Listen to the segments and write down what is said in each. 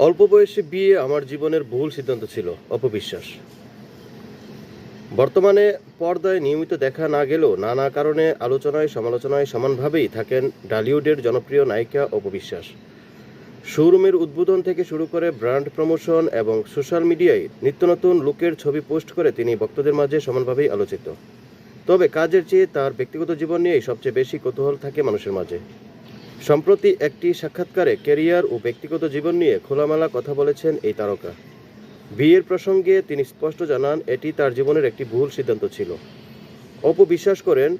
অল্প বয়সে বিয়ে আমার জীবনের ভুল সিদ্ধান্ত ছিল। অপবিশ্বাস। বর্তমানে পর্দায় নিয়মিত দেখা না গেলেও নানা কারণে আলোচনায় সমালোচনায় সমানভাবেই থাকেন ঢালিউডের জনপ্রিয় নায়িকা অপবিশ্বাস। শোরুমের উদ্বোধন থেকে শুরু করে ব্র্যান্ড প্রমোশন এবং সোশ্যাল মিডিয়ায় নিত্য নতুন লুকের ছবি পোস্ট করে তিনি ভক্তদের মাঝে সমানভাবেই আলোচিত। তবে কাজের চেয়ে তার ব্যক্তিগত জীবন নিয়েই সবচেয়ে বেশি কৌতূহল থাকে মানুষের মাঝে। সম্প্রতি একটি সাক্ষাৎকারে ক্যারিয়ার ও ব্যক্তিগত জীবন নিয়ে খোলামেলা কথা বলেছেন এই তারকা। বিয়ের প্রসঙ্গে তিনি স্পষ্ট জানান, এটি তার জীবনের একটি ভুল সিদ্ধান্ত ছিল। অপু বিশ্বাস করেন,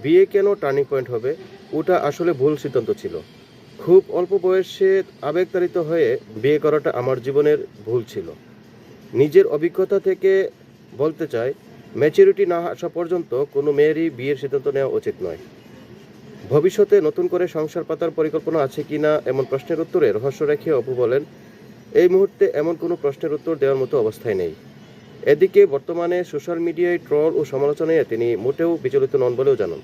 বিয়ে কেন টার্নিং পয়েন্ট হবে, ওটা আসলে ভুল সিদ্ধান্ত ছিল। খুব অল্প বয়সে আবেগতাড়িত হয়ে বিয়ে করাটা আমার জীবনের ভুল ছিল। নিজের অভিজ্ঞতা থেকে বলতে চাই, ম্যাচুরিটি না আসা পর্যন্ত কোনো মেয়েরই বিয়ের সিদ্ধান্ত নেওয়া উচিত নয়। ভবিষ্যতে নতুন করে সংসার পাতার পরিকল্পনা আছে কিনা এমন প্রশ্নের উত্তরে রহস্য রেখে অপু বলেন, এই মুহূর্তে এমন কোনো প্রশ্নের উত্তর দেওয়ার মতো অবস্থায় নেই। এদিকে বর্তমানে সোশ্যাল মিডিয়ায় ট্রল ও সমালোচনায় তিনি মোটেও বিচলিত নন বলেও জানান।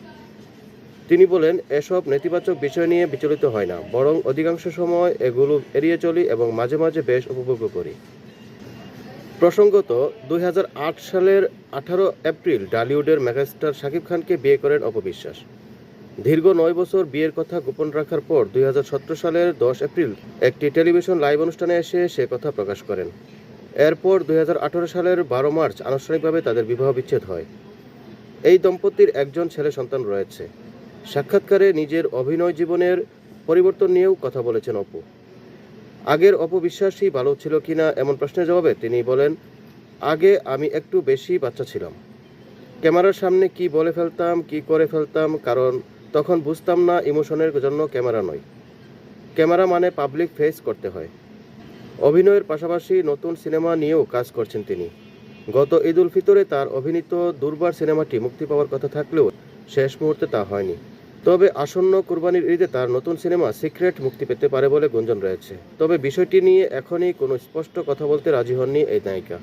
তিনি বলেন, এসব নেতিবাচক বিষয় নিয়ে বিচলিত হয় না, বরং অধিকাংশ সময় এগুলো এড়িয়ে চলি এবং মাঝে মাঝে বেশ উপভোগ করি। প্রসঙ্গত, 2008 সালের 18 এপ্রিল ঢালিউডের মেগাস্টার শাকিব খানকে বিয়ে করেন অপবিশ্বাস। দীর্ঘ 9 বছর বিয়ের কথা গোপন রাখার পর 2017 সালের 10 এপ্রিল একটি টেলিভিশন লাইভ অনুষ্ঠানে এসে সে কথা প্রকাশ করেন। এরপর 2018 সালের 12 মার্চ আনুষ্ঠানিকভাবে তাদের বিবাহ বিচ্ছেদ হয়। এই দম্পতির একজন ছেলে সন্তান রয়েছে। সাক্ষাৎকারে নিজের অভিনয় জীবনের পরিবর্তন নিয়েও কথা বলেছেন অপু। আগের অপবিশ্বাসই ভালো ছিল কিনা এমন প্রশ্নের জবাবে তিনি বলেন, আগে আমি একটু বেশি বাচ্চা ছিলাম। ক্যামেরার সামনে কি বলে ফেলতাম, কি করে ফেলতাম, কারণ তখন বুঝতাম না ইমোশনের জন্য ক্যামেরা নয়। ক্যামেরা মানে পাবলিক ফেস করতে হয়। অভিনয়ের পাশাপাশি নতুন সিনেমা নিয়েও কাজ করছেন তিনি। গত ঈদ উল ফিতরে তার অভিনীত দুর্বার সিনেমাটি মুক্তি পাওয়ার কথা থাকলেও শেষ মুহূর্তে তা হয়নি। তবে আসন্ন কুরবানির ঈদে তার নতুন সিনেমা সিক্রেট মুক্তি পেতে পারে বলে গুঞ্জন রয়েছে। তবে বিষয়টি নিয়ে এখনই কোনো স্পষ্ট কথা বলতে রাজি হননি এই নায়িকা।